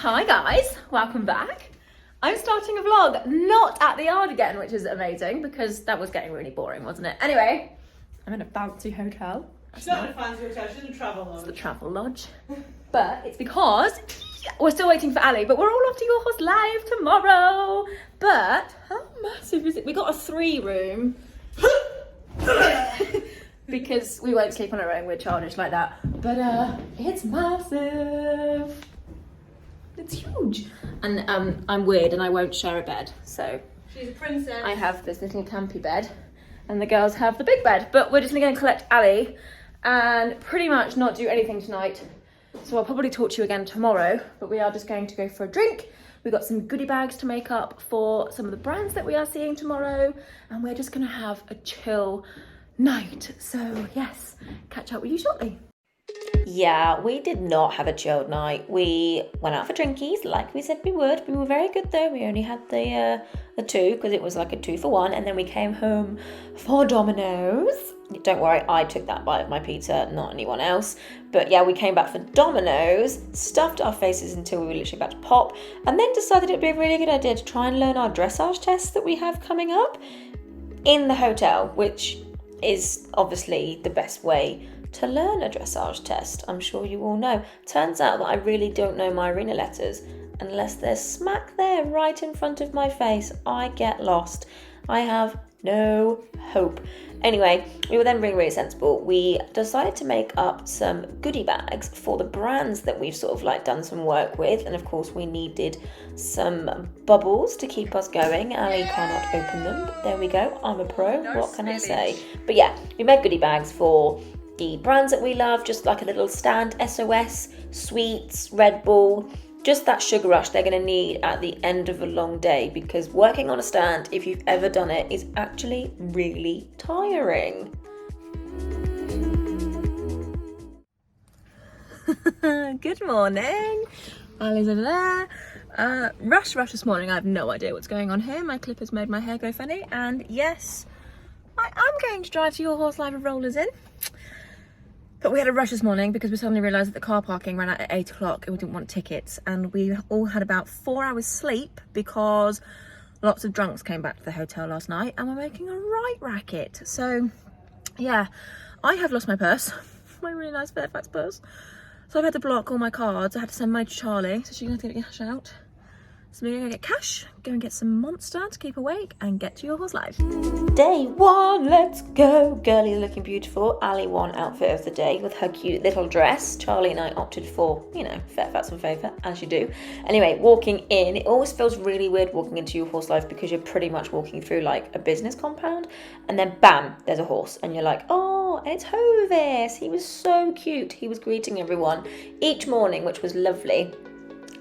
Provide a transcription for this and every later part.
Hi guys, welcome back. I'm starting a vlog, not at the yard again, which is amazing because that was getting really boring, wasn't it? Anyway, I'm in a fancy hotel. She's not in a fancy hotel, she's in a travel lodge. It's the travel lodge. But it's because we're still waiting for Ali, but we're all off to your house live tomorrow. But how massive is it? We got a 3-room. Because we won't sleep on our own, we're childish like that. But it's massive. It's huge. And I'm weird and I won't share a bed. So she's a princess. I have this little campy bed and the girls have the big bed. But we're just gonna go and collect Ali and pretty much not do anything tonight. So I'll probably talk to you again tomorrow, but we are just going to go for a drink. We've got some goodie bags to make up for some of the brands that we are seeing tomorrow. And we're just gonna have a chill night. So yes, catch up with you shortly. Yeah, we did not have a chilled night. We went out for drinkies like we said we would. We were very good though. We only had the 2 because it was like a 2 for 1, and then we came home for Domino's. Don't worry, I took that bite of my pizza, not anyone else. But yeah, we came back for Domino's, stuffed our faces until we were literally about to pop, and then decided it'd be a really good idea to try and learn our dressage tests that we have coming up in the hotel, which is obviously the best way to learn a dressage test. I'm sure you all know. Turns out that I really don't know my arena letters unless they're smack there right in front of my face. I get lost. I have no hope. Anyway, we were then being really sensible. We decided to make up some goodie bags for the brands that we've sort of like done some work with, and of course we needed some bubbles to keep us going. Ali cannot open them, but there we go. I'm a pro. What can I say? But yeah, we made goodie bags for the brands that we love, just like a little stand, SOS, sweets, Red Bull, just that sugar rush they're going to need at the end of a long day, because working on a stand, if you've ever done it, is actually really tiring. Good morning. Ali's over there. Rush this morning. I have no idea what's going on here. My clippers made my hair go funny, and yes, I am going to drive to your horse live with rollers in. But we had a rush this morning because we suddenly realised that the car parking ran out at 8 o'clock and we didn't want tickets. And we all had about 4 hours sleep because lots of drunks came back to the hotel last night and were making a right racket. So yeah, I have lost my purse, my really nice Fairfax purse. So I've had to block all my cards. I had to send mine to Charlie, so she's going to get cash out. So we're going to get cash, go and get some Monster to keep awake and get to your horse live. Day 1, let's go. Girlie's looking beautiful. Ali won outfit of the day with her cute little dress. Charlie and I opted for, you know, Fairfax and favourite, as you do. Anyway, walking in, it always feels really weird walking into your horse live because you're pretty much walking through like a business compound, and then bam, there's a horse and you're like, oh, it's Hovis. He was so cute. He was greeting everyone each morning, which was lovely.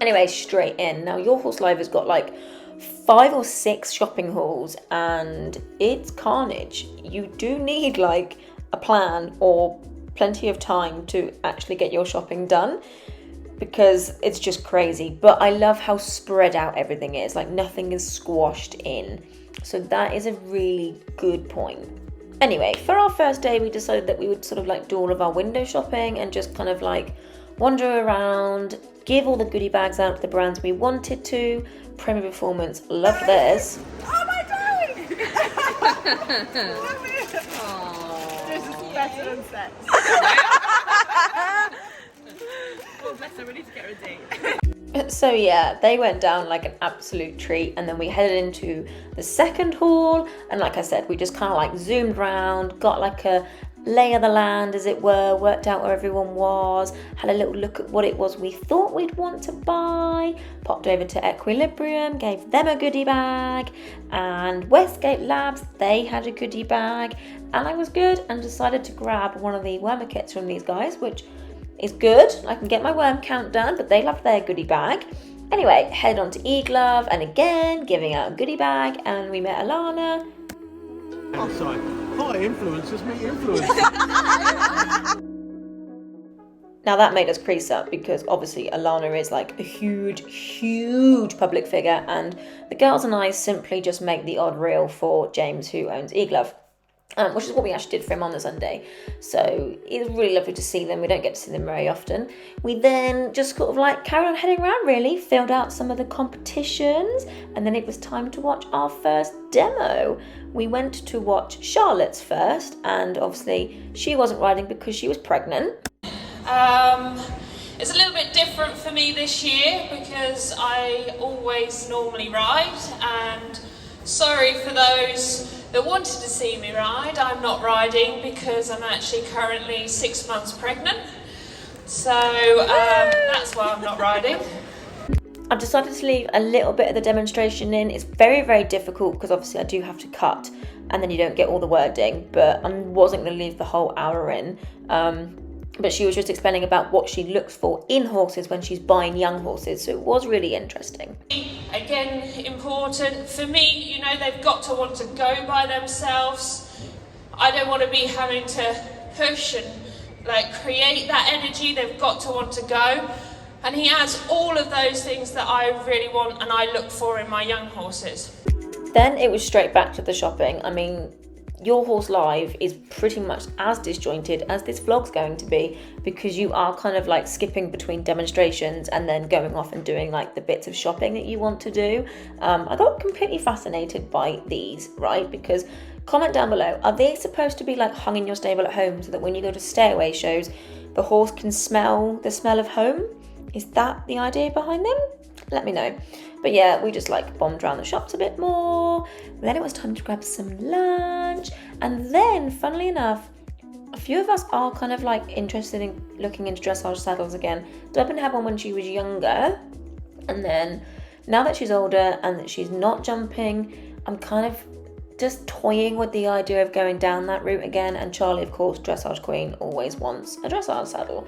Anyway, straight in. Now, your horse live has got like 5 or 6 shopping halls and it's carnage. You do need like a plan or plenty of time to actually get your shopping done because it's just crazy. But I love how spread out everything is. Like nothing is squashed in. So that is a really good point. Anyway, for our first day, we decided that we would sort of like do all of our window shopping and just kind of like wander around, give all the goodie bags out to the brands we wanted to. Premier Performance, love theirs. Oh my darling! Love it! Aww. This is better than sex. Oh bless her, we need to get her a date. So yeah, they went down like an absolute treat, and then we headed into the second hall, and like I said, we just kind of like zoomed around, got like a lay of the land as it were, worked out where everyone was, had a little look at what it was we thought we'd want to buy, popped over to Equilibrium, gave them a goodie bag, and Westgate Labs, they had a goodie bag, and I was good and decided to grab one of the wormer kits from these guys, which is good. I can get my worm count done, but they loved their goodie bag. Anyway, headed on to eGlove, and again, giving out a goodie bag, and we met Alana. Outside. Hi, influencers meet influencers. Now that made us crease up because obviously Alana is like a huge public figure, and the girls and I simply just make the odd reel for James, who owns eGlove. which is what we actually did for him on the Sunday. So it was really lovely to see them. We don't get to see them very often. We then just sort of like carried on heading around, really, filled out some of the competitions, and then it was time to watch our first demo. We went to watch Charlotte's first, and obviously she wasn't riding because she was pregnant. It's a little bit different for me this year because I always normally ride, and sorry for those that wanted to see me ride, I'm not riding because I'm actually currently 6 months pregnant. So that's why I'm not riding. I've decided to leave a little bit of the demonstration in. It's very, very difficult because obviously I do have to cut and then you don't get all the wording, but I wasn't going to leave the whole hour in. But she was just explaining about what she looks for in horses when she's buying young horses, so it was really interesting. Again, important for me, you know, they've got to want to go by themselves. I don't want to be having to push and like create that energy. They've got to want to go, and he has all of those things that I really want and I look for in my young horses. Then it was straight back to the shopping. I mean, Your Horse Live is pretty much as disjointed as this vlog's going to be, because you are kind of like skipping between demonstrations and then going off and doing like the bits of shopping that you want to do. I got completely fascinated by these, right? Because comment down below, are they supposed to be like hung in your stable at home so that when you go to stay-away shows, the horse can smell the smell of home? Is that the idea behind them? Let me know. But yeah, we just like bombed around the shops a bit more. Then it was time to grab some lunch. And then, funnily enough, a few of us are kind of like interested in looking into dressage saddles again. Dublin had one when she was younger. And then now that she's older and that she's not jumping, I'm kind of just toying with the idea of going down that route again. And Charlie, of course, dressage queen, always wants a dressage saddle.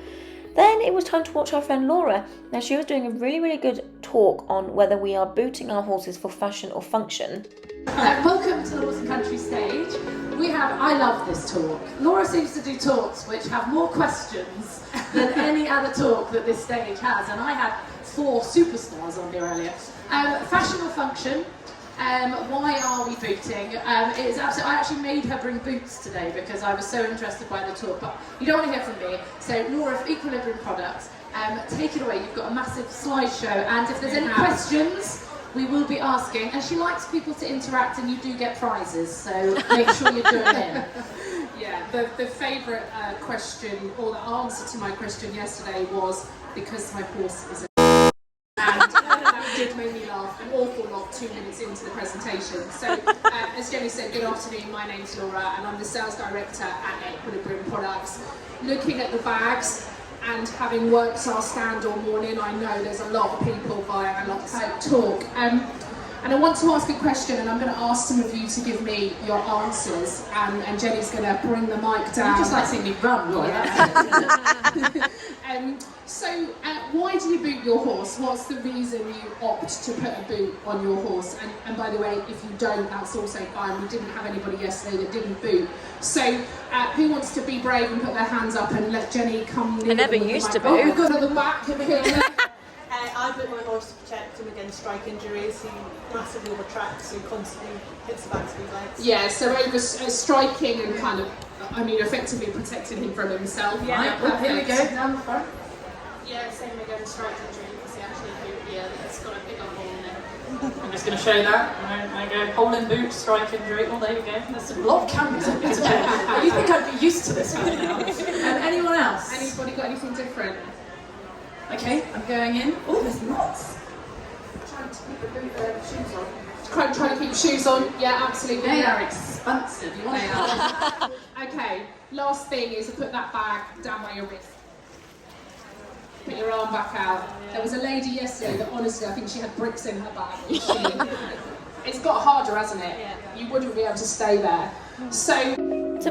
Then it was time to watch our friend Laura. Now she was doing a really, really good talk on whether we are booting our horses for fashion or function. Welcome to the Horse and Country stage. I love this talk. Laura seems to do talks which have more questions than any other talk that this stage has. And I had 4 superstars on here earlier. Fashion or function? Why are we booting? It's absolutely, I actually made her bring boots today because I was so interested by the talk, but you don't want to hear from me. So Laura of Equilibrium Products, take it away. You've got a massive slideshow, and if there's any questions, we will be asking. And she likes people to interact, and you do get prizes, so make sure you join in. Yeah, the favourite question, or the answer to my question yesterday was because my horse is a and that did make me laugh an awful lot 2 minutes into the presentation. So, as Jenny said, good afternoon, my name's Laura and I'm the sales director at Equilibrium Products. Looking at the bags and having worked our stand all morning, I know there's a lot of people buying a lot of talk. And I want to ask a question, and I'm going to ask some of you to give me your answers, and Jenny's going to bring the mic down. You just like seeing me run, Laura. Yeah. So, why do you boot your horse? What's the reason you opt to put a boot on your horse? And by the way, if you don't, that's also fine. We didn't have anybody yesterday that didn't boot. So, who wants to be brave and put their hands up and let Jenny come in? I never used to boot. Oh, we've got at the back over here. I boot my horse to protect him against strike injuries. He massively over tracks, so he constantly hits the back of his legs. Yeah, so over striking and kind of, effectively protecting him from himself. Yeah, right? Here we go, down the front. Yeah, same against strike injury, because he actually boot here, it's got a big old hole in it. I'm just going to show that. I go hole in boot, strike injury. Oh, there you go. There's A lot of cameras up here today. You think I'd be used to this by now? Anyone else? Anybody got anything different? Okay, I'm going in. Oh, there's lots. Trying to keep the shoes on. Trying to keep shoes on. Yeah, absolutely. They are expensive. You want to Okay, last thing is to put that bag down by your wrist. Put your arm back out. There was a lady yesterday that honestly, I think she had bricks in her bag. It's got harder, hasn't it? You wouldn't be able to stay there. So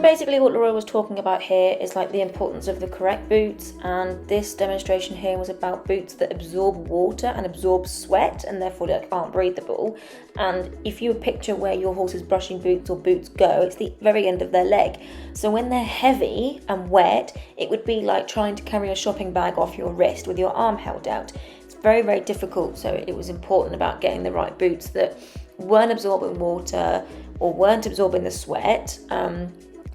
basically what Laura was talking about here is like the importance of the correct boots, and this demonstration here was about boots that absorb water and absorb sweat and therefore like aren't breathable. And if you picture where your horse's brushing boots or boots go, it's the very end of their leg. So when they're heavy and wet, it would be like trying to carry a shopping bag off your wrist with your arm held out. It's very, very difficult, so it was important about getting the right boots that weren't absorbing water or weren't absorbing the sweat.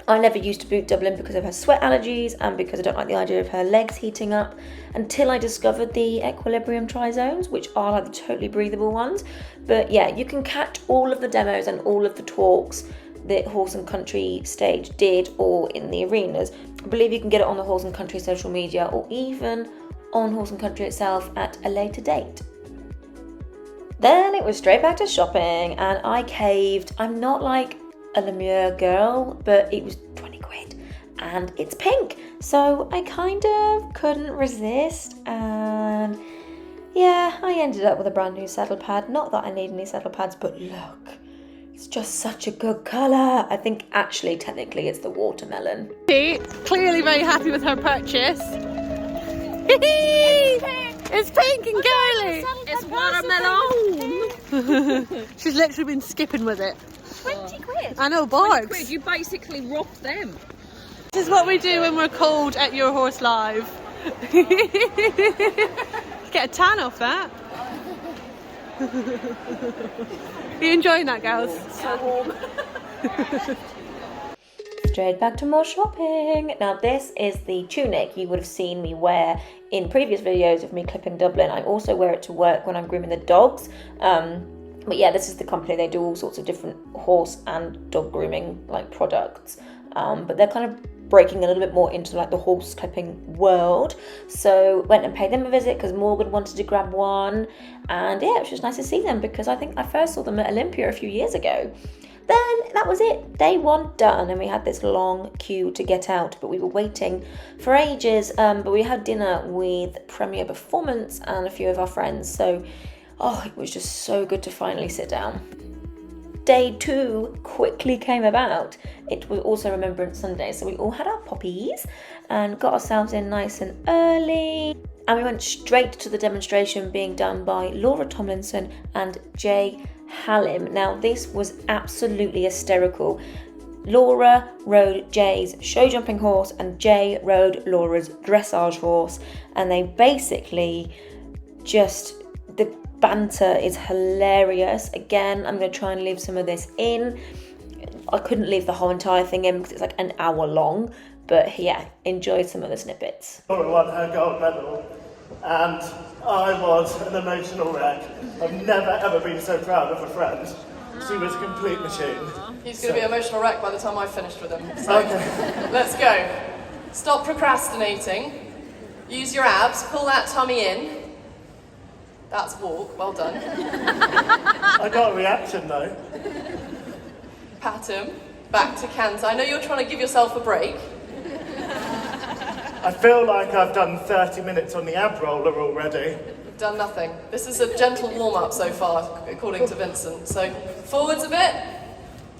I never used to boot Dublin because of her sweat allergies and because I don't like the idea of her legs heating up, until I discovered the equilibrium trizones, which are like the totally breathable ones. But yeah, you can catch all of the demos and all of the talks that Horse and Country stage did, or in the arenas. I believe you can get it on the Horse and Country social media, or even on Horse and Country itself at a later date. Then it was straight back to shopping, and I caved. I'm not like a Lemure girl, but it was 20 quid and it's pink, so I kind of couldn't resist, and yeah, I ended up with a brand new saddle pad. Not that I need any saddle pads, but look, it's just such a good colour. I think actually technically it's the watermelon. Clearly very happy with her purchase. It's pink and girly. It's watermelon. She's literally been skipping with it. 20 quid. I know, boys. 20 quid, you basically robbed them. This is what we do when we're cold at Your Horse Live. Get a tan off that. Are you enjoying that, girls? So warm. Straight back to more shopping. Now this is the tunic you would have seen me wear in previous videos of me clipping Dublin. I also wear it to work when I'm grooming the dogs. But yeah, this is the company. They do all sorts of different horse and dog grooming like products. But they're kind of breaking a little bit more into like the horse clipping world. So went and paid them a visit because Morgan wanted to grab one. And yeah, it was just nice to see them because I think I first saw them at Olympia a few years ago. Then that was it, day one done, and we had this long queue to get out, but we were waiting for ages. But we had dinner with Premier Performance and a few of our friends, so it was just so good to finally sit down. Day two quickly came about. It was also Remembrance Sunday, so we all had our poppies and got ourselves in nice and early. And we went straight to the demonstration being done by Laura Tomlinson and Jay Hallam. Now this was absolutely hysterical. Laura rode Jay's show jumping horse and Jay rode Laura's dressage horse, and they basically just, the banter is hilarious. Again, I'm going to try and leave some of this in. I couldn't leave the whole entire thing in because it's like an hour long, but yeah, enjoy some of the snippets. Laura won her gold medal and I was an emotional wreck. I've never ever been so proud of a friend. She was a complete machine. He's going to be an emotional wreck by the time I've finished with him. So okay. Let's go. Stop procrastinating. Use your abs. Pull that tummy in. That's walk. Well done. I got a reaction though. Pat him. Back to canter. I know you're trying to give yourself a break. I feel like I've done 30 minutes on the ab roller already. You've done nothing. This is a gentle warm-up so far, according to Vincent. So forwards a bit.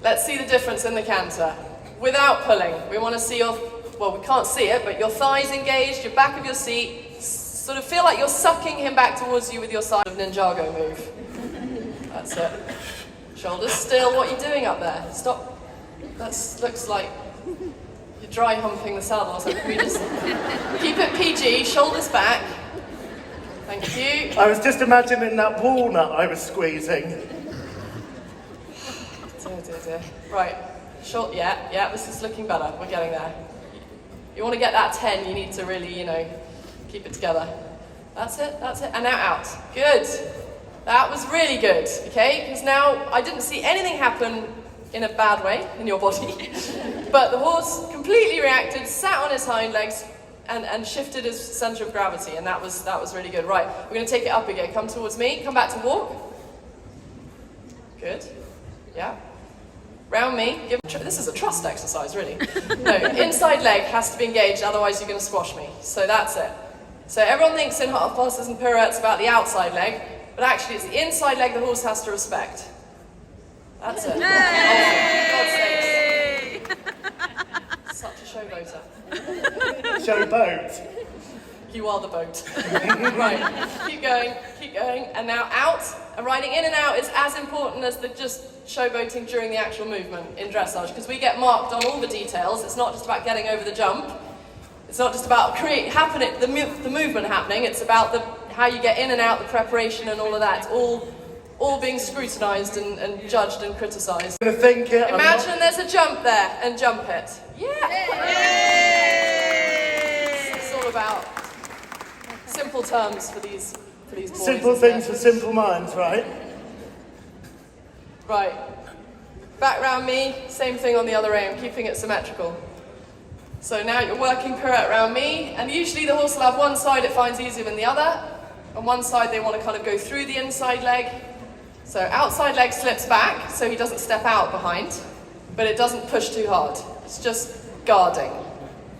Let's see the difference in the canter. Without pulling. We want to see your, well, we can't see it, but your thighs engaged, your back of your seat. Sort of feel like you're sucking him back towards you with your side of Ninjago move. That's it. Shoulders still. What are you doing up there? Stop. That looks like you're dry humping the saddle or something. We just keep it PG, shoulders back. Thank you. I was just imagining that walnut I was squeezing. Dear. Right, short, yeah, this is looking better. We're getting there. You want to get that 10, you need to really, keep it together. That's it, and now out. Good. That was really good, okay? Because now I didn't see anything happen in a bad way in your body, but the horse completely reacted, sat on his hind legs, and shifted his center of gravity, and that was really good. Right, we're going to take it up again. Come towards me. Come back to walk. Good. Yeah. Round me. This is a trust exercise, really. No, inside leg has to be engaged, otherwise you're going to squash me. So that's it. So everyone thinks in half passes and pirouettes about the outside leg, but actually it's the inside leg the horse has to respect. That's it. Hey! For God's sakes. Such a showboater. Showboat. You are the boat. Right, keep going, and now out. And riding in and out is as important as the just showboating during the actual movement in dressage, because we get marked on all the details. It's not just about getting over the jump. It's not just about the movement happening. It's about how you get in and out, the preparation and all of that. It's all being scrutinised and judged and criticised. I'm gonna think it. Imagine there's a jump there and jump it. Yeah! It's all about simple terms for these boys. Simple things for simple minds, right? Right. Back round me, same thing on the other aim, keeping it symmetrical. So now you're working pirouette around me, and usually the horse will have one side it finds easier than the other, and one side they want to kind of go through the inside leg. So outside leg slips back, so he doesn't step out behind, but it doesn't push too hard. It's just guarding.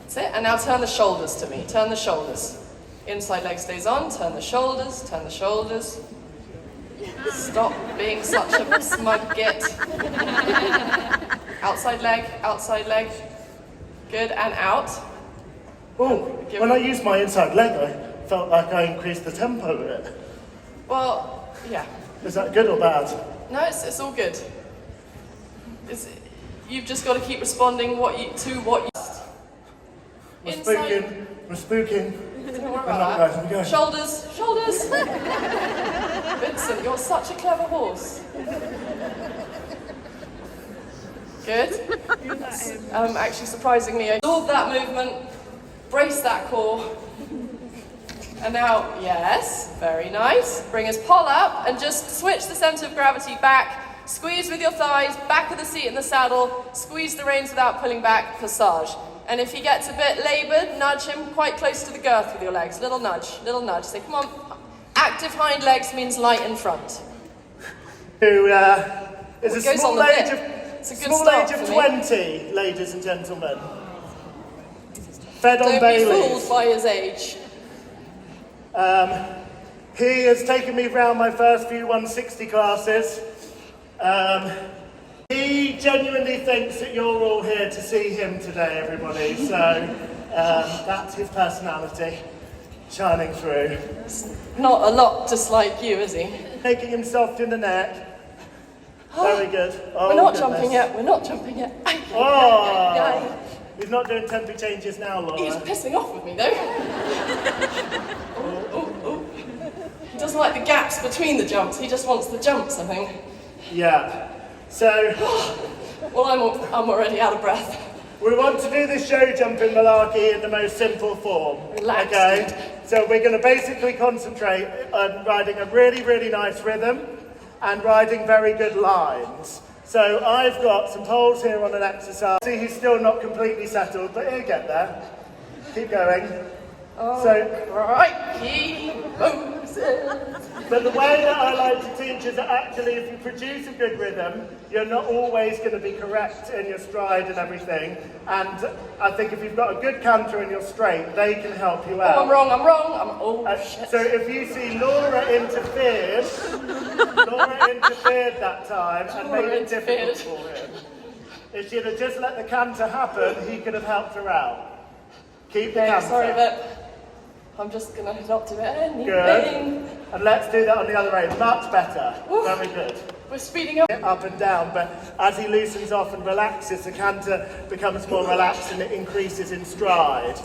That's it, and now turn the shoulders to me, turn the shoulders. Inside leg stays on, turn the shoulders, turn the shoulders. Stop being such a smug git. Outside leg. Good, and out. Oh, when I used my inside leg, I felt like I increased the tempo of it. Well, yeah. Is that good or bad? No, it's all good. You've just got to keep responding to what you. We're spooking. Don't worry about that. Shoulders. Vincent, you're such a clever horse. Good. Actually, surprisingly, absorb that movement, brace that core. And now, yes, very nice. Bring his poll up and just switch the centre of gravity back. Squeeze with your thighs, back of the seat in the saddle. Squeeze the reins without pulling back, passage. And if he gets a bit laboured, nudge him quite close to the girth with your legs. Little nudge. Say, come on. Active hind legs means light in front. Who is a small age of 20, ladies and gentlemen. Fed on Baileys. Don't be fooled by his age. He has taken me round my first few 160 classes. He genuinely thinks that you're all here to see him today, everybody. So that's his personality shining through. Not a lot just like you, is he? Making him soft in the neck. Very good. Oh, We're not jumping yet. Oh! He's not doing tempo changes now, Laura. He's pissing off with me, though. He doesn't like the gaps between the jumps. He just wants the jumps, I think. Yeah. So... well, I'm already out of breath. We want to do the show jumping malarkey in the most simple form. Relaxed. Okay? So we're going to basically concentrate on riding a really, really nice rhythm and riding very good lines. So I've got some poles here on an exercise. See, he's still not completely settled, but he'll get there. Keep going. But the way that I like to teach is that actually if you produce a good rhythm, you're not always going to be correct in your stride and everything. And I think if you've got a good canter and you're straight, they can help you out. I'm wrong. Shit. So if you see Laura interfered that time and made it difficult for him. If she'd have just let the canter happen, he could have helped her out. Keep the canter. Sorry, but I'm just going to not do anything. Good. And let's do that on the other end. Much better. Oof. Very good. We're speeding up. Up and down, but as he loosens off and relaxes, the canter becomes more relaxed and it increases in stride.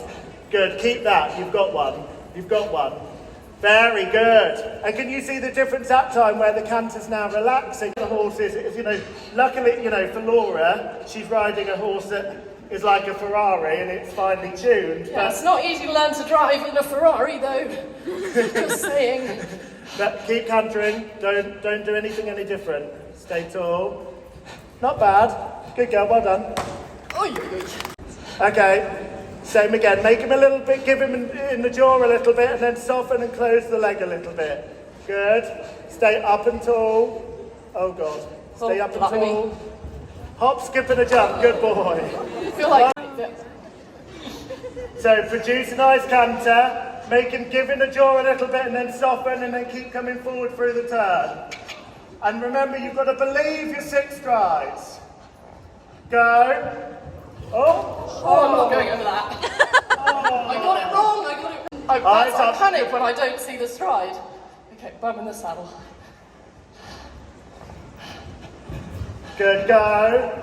Good. Keep that. You've got one. Very good. And can you see the difference that time where the canter's now relaxing? The horse is, luckily, for Laura, she's riding a horse that is like a Ferrari and it's finely tuned. Yeah, it's not easy to learn to drive in a Ferrari though. Just saying. But keep cantering. Don't do anything any different. Stay tall. Not bad. Good girl, well done. Okay. Same again, make him a little bit, give him in the jaw a little bit and then soften and close the leg a little bit. Good. Stay up and tall. Oh God. Stay up and tall. Hop, skip and a jump. Good boy. I feel like... So produce a nice canter, make him give in the jaw a little bit and then soften and then keep coming forward through the turn. And remember, you've got to believe your 6 strides. Go. Oh, I'm not going over that. I got it wrong. I panic when I don't see the stride. Okay, bum in the saddle. Good, go.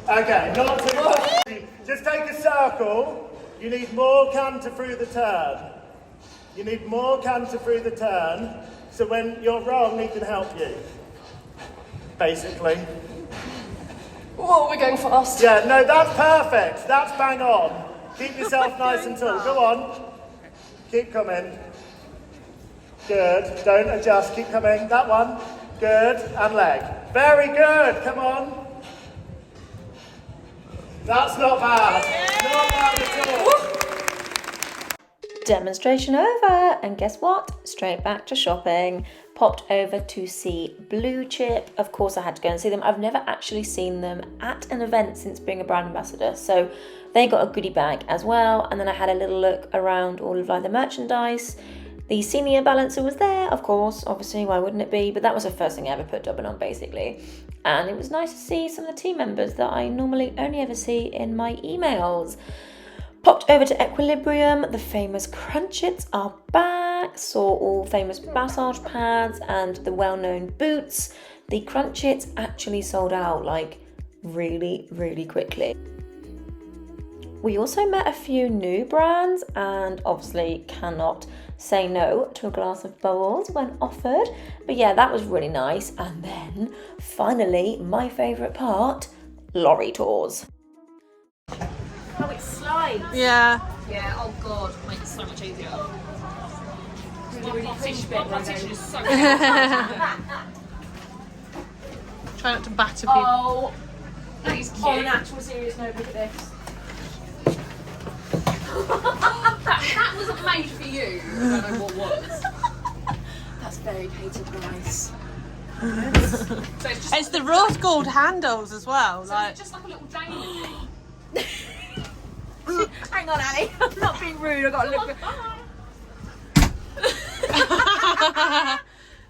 Okay, not too much. Just take a circle. You need more canter through the turn. You need more canter through the turn, so when you're wrong, he can help you. Basically. Whoa, we're going fast. Yeah, no, that's perfect. That's bang on. Keep yourself nice and tall. Go on. Keep coming. Good. Don't adjust. Keep coming. That one. Good. And leg. Very good. Come on. That's not bad. Not bad at all. Demonstration over, and guess what? Straight back to shopping. Popped over to see Blue Chip. Of course I had to go and see them. I've never actually seen them at an event since being a brand ambassador, so they got a goodie bag as well. And then I had a little look around all of like the merchandise. The senior balancer was there, of course, obviously, why wouldn't it be? But that was the first thing I ever put dubbing on, basically. And it was nice to see some of the team members that I normally only ever see in my emails. Popped over to Equilibrium. The famous Crunchits are back. Saw all famous massage pads and the well-known boots. The Crunchits actually sold out like really, really quickly. We also met a few new brands and obviously cannot say no to a glass of bubbles when offered. But yeah, that was really nice. And then finally, my favourite part, lorry tours. Oh, it slides. Yeah. Yeah, oh god, makes it so much easier. Really cringe bit. Competition is so Try not to batter people. Oh, That is cute. on an actual serious note, look at this. That wasn't made for you. I don't know what was. That's very catered nice. So it's just It's the rose gold handles as well. so Like, it's just like a little dainty. Hang on, Annie. I'm not being rude. I've got to look.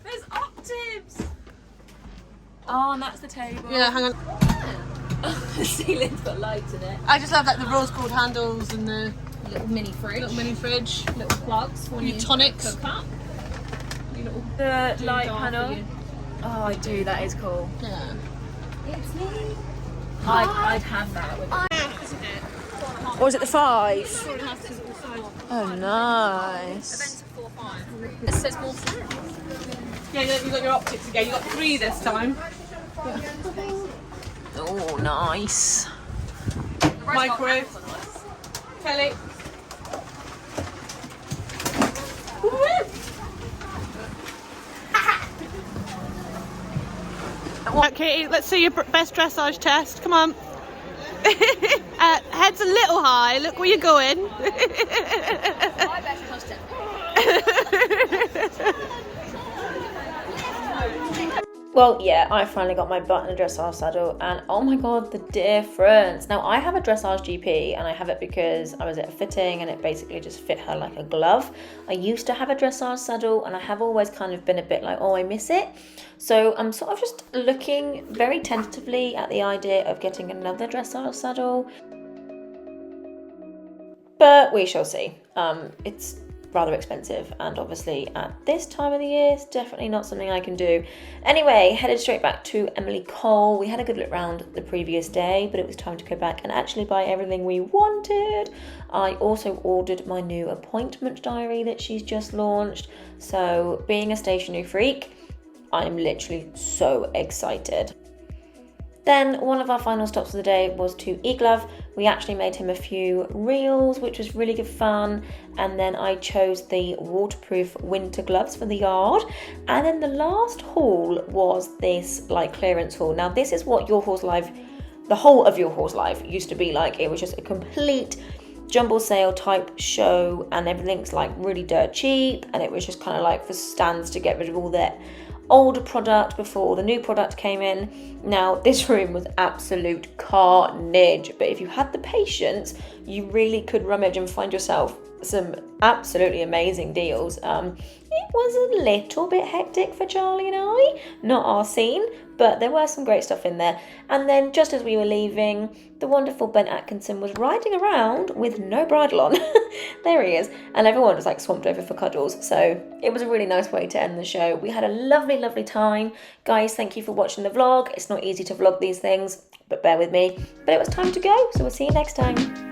There's octaves. Oh, and that's the table. yeah, hang on. The ceiling's got lights in it. I just love like the rose gold handles and the Little mini fridge. little mini fridge. Little plugs for when Your you tonics. cook up. Your little The light jar panel. for you. Oh, I do. That is cool. Yeah. It's me. I'd have that. Or is it the 5? Oh, nice. It says more. Yeah, you got your optics again. You got 3 this time. Oh, nice. Microwave. Kelly. Right, Katie, let's see your best dressage test. Come on. Head's a little high. Look where you're going. Well, yeah, I finally got my butt in a dressage saddle, and oh my god, the difference. Now, I have a dressage GP, and I have it because I was at a fitting and it basically just fit her like a glove. I used to have a dressage saddle, and I have always kind of been a bit like, oh, I miss it. So I'm sort of just looking very tentatively at the idea of getting another dressage saddle. But we shall see. It's rather expensive, and obviously at this time of the year it's definitely not something I can do. Anyway, headed straight back to Emily Cole. We had a good look around the previous day, but it was time to go back and actually buy everything we wanted. I also ordered my new appointment diary that she's just launched, so being a stationery freak, I'm literally so excited. Then one of our final stops of the day was to Eglove. We actually made him a few reels, which was really good fun. And then I chose the waterproof winter gloves for the yard. And then the last haul was this like clearance haul. Now this is what Your Horse Live, the whole of Your Horse Live used to be like. It was just a complete jumble sale type show, and everything's like really dirt cheap. And it was just kind of like for stands to get rid of all their older product before all the new product came in. Now this room was absolute carnage, but if you had the patience, you really could rummage and find yourself some absolutely amazing deals. It was a little bit hectic for Charlie and I, not our scene, but there were some great stuff in there. And then just as we were leaving, the wonderful Ben Atkinson was riding around with no bridle on. There he is. And everyone was like swamped over for cuddles. So it was a really nice way to end the show. We had a lovely, lovely time. Guys, thank you for watching the vlog. It's not easy to vlog these things, but bear with me. But it was time to go, so we'll see you next time.